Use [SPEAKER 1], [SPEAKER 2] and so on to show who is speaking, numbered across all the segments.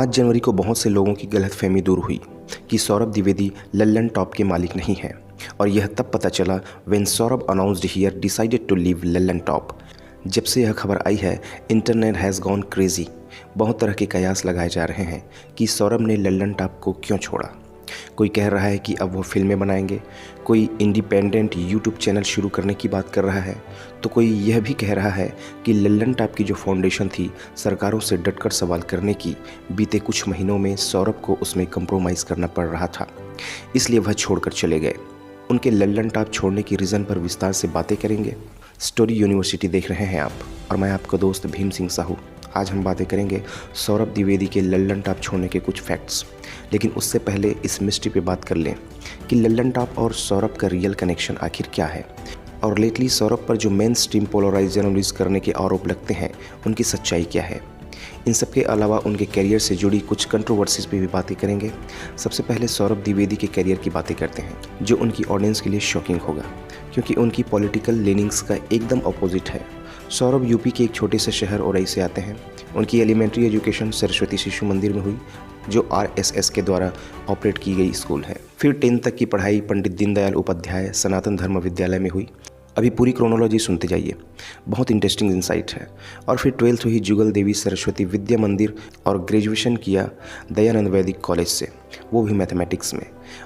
[SPEAKER 1] 5 जनवरी को बहुत से लोगों की गलतफहमी दूर हुई कि सौरभ द्विवेदी लल्लन टॉप के मालिक नहीं हैं, और यह तब पता चला when Saurabh announced he decided to leave Lallantop. जब से यह खबर आई है, इंटरनेट हैज़ गॉन क्रेजी। बहुत तरह के कयास लगाए जा रहे हैं कि सौरभ ने लल्लन टॉप को क्यों छोड़ा। कोई कह रहा है कि अब वो फिल्में बनाएंगे, कोई इंडिपेंडेंट यूट्यूब चैनल शुरू करने की बात कर रहा है, तो कोई यह भी कह रहा है कि लल्लन टॉप की जो फाउंडेशन थी सरकारों से डटकर सवाल करने की, बीते कुछ महीनों में सौरभ को उसमें कंप्रोमाइज़ करना पड़ रहा था, इसलिए वह छोड़कर चले गए। उनके लल्लन टॉप छोड़ने की रीज़न पर विस्तार से बातें करेंगे। स्टोरी यूनिवर्सिटी देख रहे हैं आप, और मैं आपका दोस्त भीम सिंह साहू। आज हम बातें करेंगे सौरभ द्विवेदी के लल्लन टॉप छोड़ने के कुछ फैक्ट्स। लेकिन उससे पहले इस मिस्ट्री पे बात कर लें कि लल्लन टॉप और सौरभ का रियल कनेक्शन आखिर क्या है, और लेटली सौरभ पर जो मेन स्ट्रीम पोलराइज जर्नलिस्ट करने के आरोप लगते हैं उनकी सच्चाई क्या है। इन सब के अलावा उनके करियर से जुड़ी कुछ कंट्रोवर्सीज पे भी बातें करेंगे। सबसे पहले सौरभ द्विवेदी के करियर की बातें करते हैं, जो उनकी ऑडियंस के लिए शॉकिंग होगा, क्योंकि उनकी पॉलिटिकल लीनिंग्स का एकदम अपोजिट है। सौरभ यूपी के एक छोटे से शहर औरई से आते हैं। उनकी एलिमेंट्री एजुकेशन सरस्वती शिशु मंदिर में हुई, जो आरएसएस के द्वारा ऑपरेट की गई स्कूल है। फिर 10th तक की पढ़ाई पंडित दीनदयाल उपाध्याय सनातन धर्म विद्यालय में हुई। अभी पूरी क्रोनोलॉजी सुनते जाइए, बहुत इंटरेस्टिंग इंसाइट है। और फिर 12th हुई जुगल देवी सरस्वती विद्या मंदिर, और ग्रेजुएशन किया दयानंद वैदिक कॉलेज से, वो भी मैथमेटिक्स में।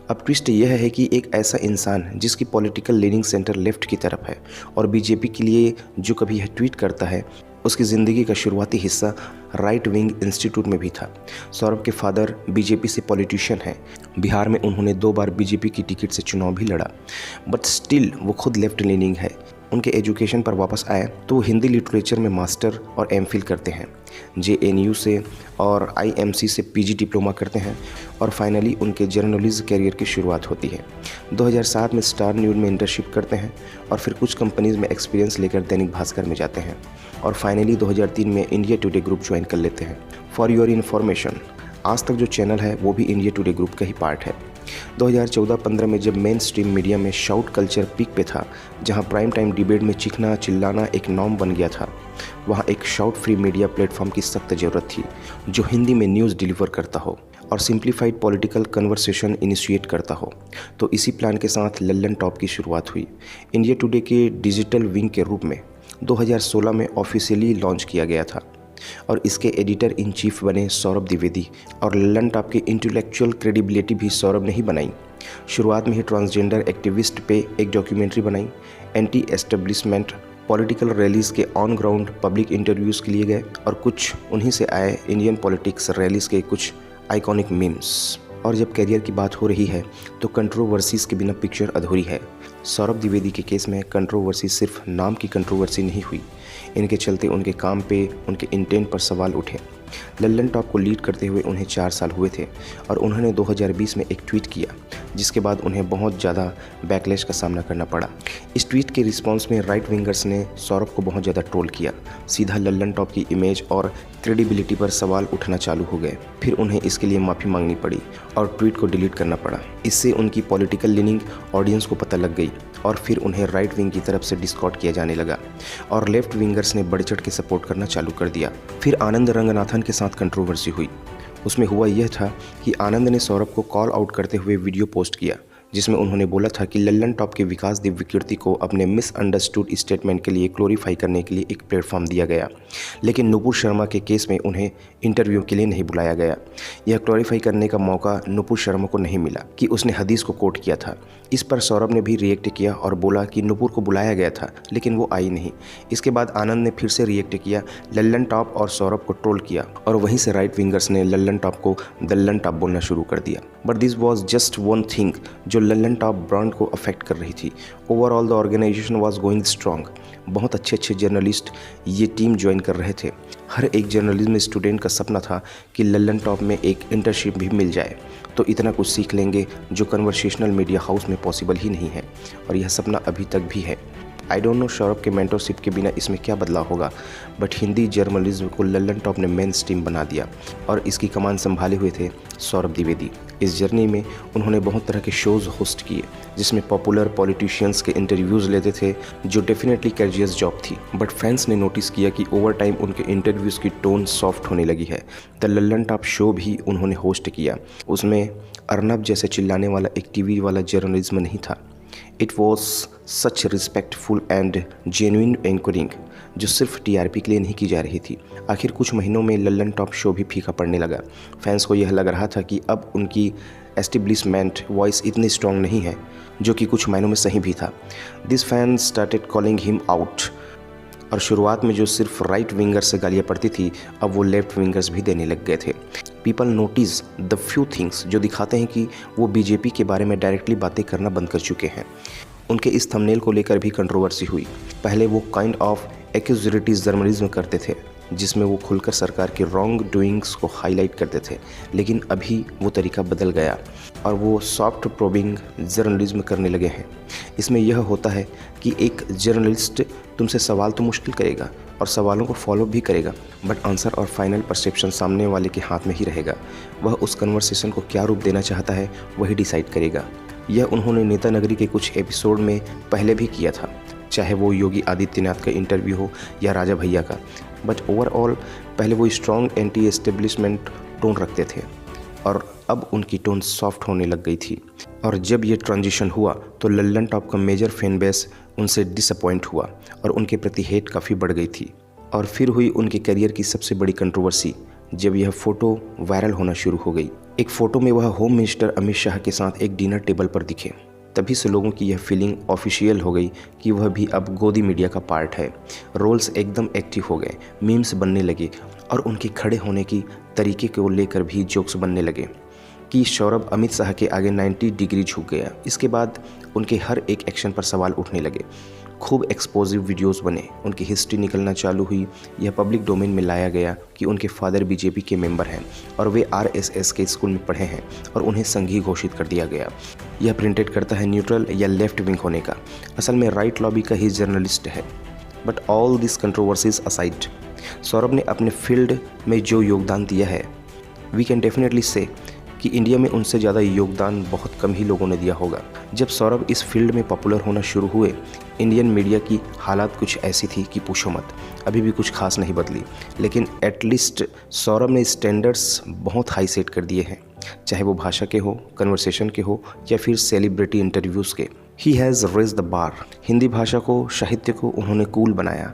[SPEAKER 1] अब ट्विस्ट यह है कि एक ऐसा इंसान जिसकी पॉलिटिकल लीनिंग सेंटर लेफ्ट की तरफ है और बीजेपी के लिए जो कभी यह ट्वीट करता है, उसकी ज़िंदगी का शुरुआती हिस्सा राइट विंग इंस्टीट्यूट में भी था। सौरभ के फादर बीजेपी से पॉलिटिशियन हैं। बिहार में उन्होंने 2 बार बीजेपी की टिकट से चुनाव भी लड़ा, बट स्टिल वो खुद लेफ्ट लीनिंग है। उनके एजुकेशन पर वापस आए तो वो हिंदी लिटरेचर में मास्टर और एमफिल करते हैं, जेएनयू से और आईएमसी से पीजी डिप्लोमा करते हैं, और फाइनली उनके जर्नलिज्म करियर की शुरुआत होती है। 2007 में स्टार न्यूज़ में इंटर्नशिप करते हैं, और फिर कुछ कंपनीज में एक्सपीरियंस लेकर दैनिक भास्कर में जाते हैं, और फाइनली 2003 में इंडिया टुडे ग्रुप ज्वाइन कर लेते हैं। फॉर योर इन्फॉर्मेशन, आज तक जो चैनल है वो भी इंडिया टुडे ग्रुप का ही पार्ट है। 2014-15 में जब मेन स्ट्रीम मीडिया में शाउट कल्चर पीक पे था, जहां प्राइम टाइम डिबेट में चीखना चिल्लाना एक नॉर्म बन गया था, वहां एक शाउट फ्री मीडिया प्लेटफॉर्म की सख्त ज़रूरत थी, जो हिंदी में न्यूज़ डिलीवर करता हो और सिंप्लीफाइड पॉलिटिकल कन्वर्सेशन इनिशिएट करता हो। तो इसी प्लान के साथ लल्लन टॉप की शुरुआत हुई। इंडिया टुडे के डिजिटल विंग के रूप में 2016 में ऑफिशियली लॉन्च किया गया था, और इसके एडिटर इन चीफ बने सौरभ द्विवेदी। और लल्लन टॉप की इंटेलेक्चुअल क्रेडिबिलिटी भी सौरभ ने ही बनाई। शुरुआत में ही ट्रांसजेंडर एक्टिविस्ट पे एक डॉक्यूमेंट्री बनाई, एंटी एस्टेब्लिशमेंट पॉलिटिकल रैलीज़ के ऑन ग्राउंड पब्लिक इंटरव्यूज़ के लिए गए, और कुछ उन्हीं से आए इंडियन पॉलिटिक्स रैलीज़ के कुछ आइकॉनिक मीम्स। और जब करियर की बात हो रही है तो कंट्रोवर्सीज़ के बिना पिक्चर अधूरी है। सौरभ द्विवेदी के केस में कंट्रोवर्सी सिर्फ नाम की कंट्रोवर्सी नहीं हुई, इनके चलते उनके काम पे, उनके इंटेंट पर सवाल उठे। लल्लन टॉप को लीड करते हुए उन्हें 4 साल हुए थे, और उन्होंने 2020 में एक ट्वीट किया, जिसके बाद उन्हें बहुत ज़्यादा बैकलैश का सामना करना पड़ा। इस ट्वीट के रिस्पॉन्स में राइट विंगर्स ने सौरभ को बहुत ज़्यादा ट्रोल किया। सीधा लल्लन टॉप की इमेज और क्रेडिबिलिटी पर सवाल उठना चालू हो गए। फिर उन्हें इसके लिए माफ़ी मांगनी पड़ी और ट्वीट को डिलीट करना पड़ा। इससे उनकी पॉलिटिकल लीनिंग ऑडियंस को पता लग गई, और फिर उन्हें राइट विंग की तरफ से डिस्कॉर्ड किया जाने लगा, और लेफ्ट विंगर्स ने बढ़ चढ़ के सपोर्ट करना चालू कर दिया। फिर आनंद रंगनाथन के साथ कंट्रोवर्सी हुई। उसमें हुआ यह था कि आनंद ने सौरभ को कॉल आउट करते हुए वीडियो पोस्ट किया, जिसमें उन्होंने बोला था कि लल्लन टॉप के विकास दिव्यकीर्ति को अपने मिसअंडरस्टूड स्टेटमेंट के लिए ग्लोरीफाई करने के लिए एक प्लेटफॉर्म दिया गया, लेकिन नुपुर शर्मा के केस में उन्हें इंटरव्यू के लिए नहीं बुलाया गया। यह क्लोरीफाई करने का मौका नुपुर शर्मा को नहीं मिला कि उसने हदीस को कोट किया था। इस पर सौरभ ने भी रिएक्ट किया और बोला कि नुपुर को बुलाया गया था, लेकिन वो आई नहीं। इसके बाद आनंद ने फिर से रिएक्ट किया, लल्लन टॉप और सौरभ को ट्रोल किया, और वहीं से राइट विंगर्स ने लल्लन टॉप को दल्लन टॉप बोलना शुरू कर दिया। But this was just one thing जो लल्लन टॉप ब्रांड को अफेक्ट कर रही थी। Overall the organisation was going strong. बहुत अच्छे जर्नलिस्ट ये टीम ज्वाइन कर रहे थे। हर एक जर्नलिज्म स्टूडेंट का सपना था कि लल्लन टॉप में एक इंटर्नशिप भी मिल जाए, तो इतना कुछ सीख लेंगे जो कन्वर्सेशनल मीडिया हाउस में पॉसिबल ही नहीं है, और यह सपना अभी तक भी है। आई डोंट नो सौरभ के मेंटरशिप के बिना इसमें क्या बदलाव होगा, बट हिंदी जर्नलिज्म को लल्लन टॉप ने मेन स्ट्रीम बना दिया और इसकी कमान संभाले हुए थे सौरभ द्विवेदी। इस जर्नी में उन्होंने बहुत तरह के शोज़ होस्ट किए जिसमें पॉपुलर पॉलिटिशियंस के इंटरव्यूज़ लेते थे, जो डेफिनेटली कैजुअस जॉब थी। बट फैंस ने नोटिस किया कि ओवर टाइम उनके इंटरव्यूज़ की टोन सॉफ्ट होने लगी है। द लल्लन टॉप शो भी उन्होंने होस्ट किया। उसमें अर्नब जैसे चिल्लाने वाला एक टीवी वाला जर्नलिज्म नहीं था। It was such respectful and genuine anchoring जो सिर्फ टीआरपी के लिए नहीं की जा रही थी। आखिर कुछ महीनों में लल्लन टॉप शो भी फीका पड़ने लगा। फैंस को यह लग रहा था कि अब उनकी एस्टेब्लिशमेंट वॉइस इतनी स्ट्रॉन्ग नहीं है, जो कि कुछ मायनों में सही भी था। This fans started calling him out, और शुरुआत में जो सिर्फ राइट विंगर से गालियाँ पड़ती थी, अब वो लेफ्ट विंगर्स भी देने लग गए थे। People notice the few things जो दिखाते हैं कि वो बीजेपी के बारे में डायरेक्टली बातें करना बंद कर चुके हैं। उनके इस थंबनेल को लेकर भी कंट्रोवर्सी हुई। पहले वो काइंड ऑफ एक्यूजेटिव जर्नलिज्म करते थे जिसमें वो खुलकर सरकार के रॉन्ग डूइंग्स को हाईलाइट करते थे, लेकिन अभी वो तरीका बदल गया और वो सॉफ्ट प्रोबिंग जर्नलिज्म करने लगे हैं। इसमें यह होता है कि एक जर्नलिस्ट तुमसे सवाल तो मुश्किल करेगा और सवालों को फॉलो भी करेगा, बट आंसर और फाइनल परसेप्शन सामने वाले के हाथ में ही रहेगा। वह उस कन्वर्सेशन को क्या रूप देना चाहता है वही डिसाइड करेगा। यह उन्होंने नेता नगरी के कुछ एपिसोड में पहले भी किया था, चाहे वो योगी आदित्यनाथ का इंटरव्यू हो या राजा भैया का। बट ओवरऑल पहले वो स्ट्रॉन्ग एंटी एस्टेब्लिशमेंट टोन रखते थे और अब उनकी टोन सॉफ्ट होने लग गई थी। और जब ये ट्रांजिशन हुआ तो लल्लन टॉप का मेजर फैन बेस उनसे डिसअपॉइंट हुआ और उनके प्रति हेट काफ़ी बढ़ गई थी। और फिर हुई उनके करियर की सबसे बड़ी कंट्रोवर्सी जब यह फ़ोटो वायरल होना शुरू हो गई। एक फ़ोटो में वह होम मिनिस्टर अमित शाह के साथ एक डिनर टेबल पर दिखे। तभी से लोगों की यह फीलिंग ऑफिशियल हो गई कि वह भी अब गोदी मीडिया का पार्ट है। रोल्स एकदम एक्टिव हो गए, मीम्स बनने लगे और उनके खड़े होने की तरीके को लेकर भी जोक्स बनने लगे कि सौरभ अमित शाह के आगे 90 डिग्री झुक गया। इसके बाद उनके हर एक एक्शन पर सवाल उठने लगे। खूब एक्सपोजिव वीडियोस बने, उनकी हिस्ट्री निकलना चालू हुई। यह पब्लिक डोमेन में लाया गया कि उनके फादर बीजेपी के मेंबर हैं और वे आरएसएस के स्कूल में पढ़े हैं और उन्हें संघी घोषित कर दिया गया। यह प्रिंटेड करता है न्यूट्रल या लेफ्ट विंग होने का, असल में राइट लॉबी का ही जर्नलिस्ट है। But all this controversies aside, Saurabh ने अपने फील्ड में जो योगदान दिया है, वी कैन डेफिनेटली से कि इंडिया में उनसे ज़्यादा योगदान बहुत कम ही लोगों ने दिया होगा। जब सौरभ इस फील्ड में पॉपुलर होना शुरू हुए, इंडियन मीडिया की हालात कुछ ऐसी थी कि पूछो मत। अभी भी कुछ खास नहीं बदली, लेकिन एटलीस्ट सौरभ ने स्टैंडर्ड्स बहुत हाई सेट कर दिए हैं, चाहे वो भाषा के हो, कन्वर्सेशन के हो या फिर सेलिब्रिटी इंटरव्यूज़ के। He has raise the bar. Hindi भाषा को, साहित्य को उन्होंने कूल बनाया।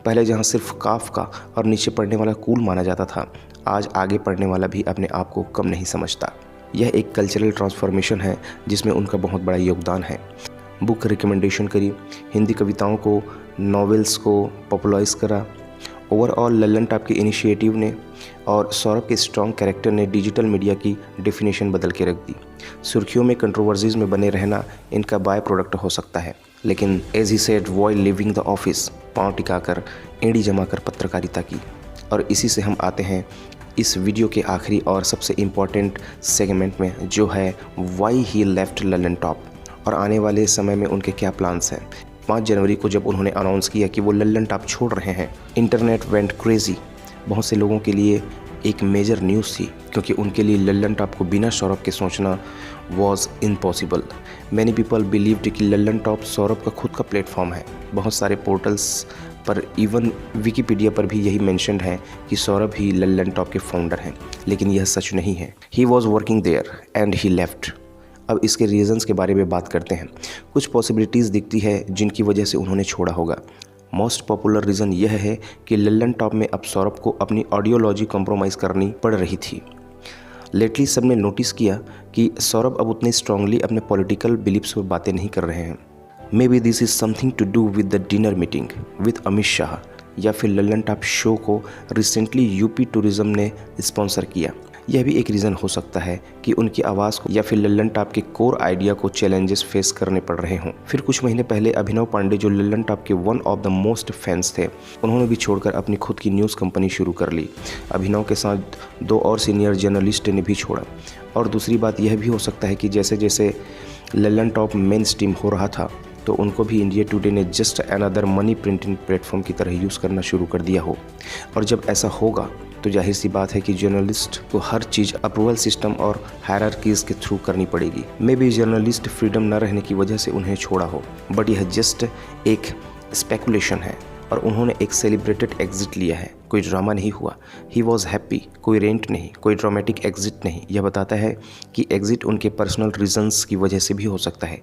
[SPEAKER 1] पहले जहाँ सिर्फ काफ्का और नीचे पढ़ने वाला कूल माना जाता था, आज आगे पढ़ने वाला भी अपने आप को कम नहीं समझता। यह एक कल्चरल ट्रांसफॉर्मेशन है जिसमें उनका बहुत बड़ा योगदान है। बुक रिकमेंडेशन करी, हिंदी कविताओं को, नॉवेल्स को पॉपुलराइज करा। ओवरऑल लल्लन टॉप के इनिशिएटिव ने और सौरभ के स्ट्रॉन्ग कैरेक्टर ने डिजिटल मीडिया की डेफिनेशन बदल के रख दी। सुर्खियों में कंट्रोवर्सीज में बने रहना इनका बाय प्रोडक्ट हो सकता है, लेकिन as he said while leaving the office, पाँव टिकाकर एड़ी जमाकर पत्रकारिता की। और इसी से हम आते हैं इस वीडियो के आखिरी और सबसे इम्पॉर्टेंट सेगमेंट में, जो है why he left Lallan top और आने वाले समय में उनके क्या प्लान्स हैं। 5 जनवरी को जब उन्होंने अनाउंस किया कि वो लल्लन टॉप छोड़ रहे हैं, इंटरनेट वेंट क्रेजी। बहुत से लोगों के लिए एक मेजर न्यूज़ थी, क्योंकि उनके लिए लल्लन टॉप को बिना सौरभ के सोचना was impossible. Many people believed कि लल्लन टॉप सौरभ का खुद का प्लेटफॉर्म है। बहुत सारे पोर्टल्स पर, इवन विकिपीडिया पर भी यही मेंशन्ड है कि सौरभ ही लल्लन टॉप के फाउंडर हैं, लेकिन यह सच नहीं है। He was working there and he left. अब इसके रीज़न्स के बारे में बात करते हैं। कुछ पॉसिबिलिटीज़ दिखती है जिनकी वजह से उन्होंने छोड़ा होगा। मोस्ट पॉपुलर रीज़न यह है कि लल्लन टॉप में अब सौरभ को अपनी ऑडियोलॉजी कॉम्प्रोमाइज़ करनी पड़ रही थी। लेटली सबने नोटिस किया कि सौरभ अब उतने स्ट्रांगली अपने पॉलिटिकल बिलीफ्स पर बातें नहीं कर रहे हैं। Maybe this is something to do with the dinner meeting with Amit Shah, या फिर लल्लन टॉप शो को रिसेंटली यूपी टूरिज्म ने स्पॉन्सर किया। यह भी एक रीज़न हो सकता है कि उनकी आवाज़ को या फिर लल्लन टॉप के कोर आइडिया को चैलेंजेस फेस करने पड़ रहे हों। फिर कुछ महीने पहले अभिनव पांडे, जो लल्लन टॉप के one of the most fans थे, उन्होंने भी छोड़कर अपनी खुद की न्यूज़ कंपनी शुरू कर ली। अभिनव के साथ 2 और सीनियर जर्नलिस्ट ने भी छोड़ा। और दूसरी बात यह भी हो सकता है कि जैसे जैसे लल्लन टॉप मेन स्ट्रीम हो रहा था, तो उनको भी इंडिया टुडे ने just another money printing platform की तरह यूज़ करना शुरू कर दिया हो। और जब ऐसा होगा तो जाहिर सी बात है कि जर्नलिस्ट को हर चीज़ अप्रूवल सिस्टम और हायरार्कीज़ के थ्रू करनी पड़ेगी। मे बी जर्नलिस्ट फ्रीडम न रहने की वजह से उन्हें छोड़ा हो, बट यह जस्ट एक स्पेकुलेशन है और उन्होंने एक सेलिब्रेटेड एग्जिट लिया है। कोई ड्रामा नहीं हुआ, ही वॉज हैप्पी, कोई रेंट नहीं, कोई ड्रामेटिक एग्जिट नहीं। यह बताता है कि एग्जिट उनके पर्सनल रीजंस की वजह से भी हो सकता है।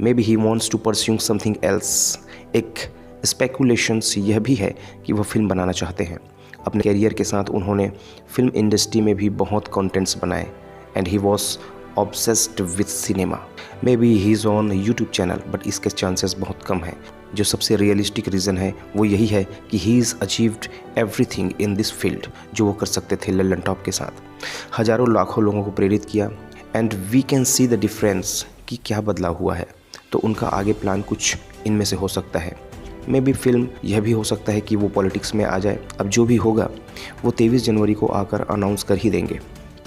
[SPEAKER 1] Maybe he wants to pursue something else. एक स्पेकुलेशंस यह भी है कि वह फिल्म बनाना चाहते हैं। अपने कैरियर के साथ उन्होंने फिल्म इंडस्ट्री में भी बहुत कंटेंट्स बनाए and he was obsessed with cinema. May be he is on YouTube channel, but इसके चांसेस बहुत कम हैं। जो सबसे रियलिस्टिक रीज़न है वो यही है कि he is achieved everything in this field, जो वो कर सकते थे लल्लन टॉप के साथ। हज़ारों लाखों लोगों को प्रेरित किया and we can see the difference कि क्या बदलाव हुआ है। तो उनका आगे प्लान कुछ इनमें से हो सकता है। मे बी फिल्म यह भी हो सकता है कि वो पॉलिटिक्स में आ जाए। अब जो भी होगा वो 23 जनवरी को आकर अनाउंस कर ही देंगे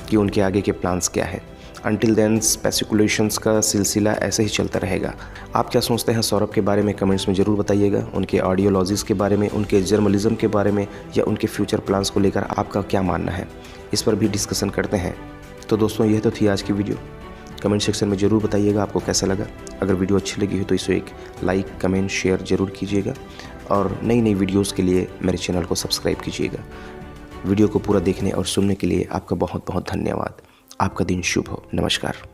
[SPEAKER 1] कि उनके आगे के प्लान्स क्या है। अनटिल देन स्पेकुलेशंस का सिलसिला ऐसे ही चलता रहेगा। आप क्या सोचते हैं सौरभ के बारे में कमेंट्स में ज़रूर बताइएगा। उनके आइडियोलॉजीज़ के बारे में, उनके जर्नलिज्म के बारे में या उनके फ्यूचर प्लान्स को लेकर आपका क्या मानना है, इस पर भी डिस्कशन करते हैं। तो दोस्तों यह तो थी आज की वीडियो। कमेंट सेक्शन में ज़रूर बताइएगा आपको कैसा लगा। अगर वीडियो अच्छी लगी हो तो इसे एक लाइक, कमेंट, शेयर ज़रूर कीजिएगा और नई नई वीडियोज़ के लिए मेरे चैनल को सब्सक्राइब कीजिएगा। वीडियो को पूरा देखने और सुनने के लिए आपका बहुत बहुत धन्यवाद। आपका दिन शुभ हो। नमस्कार।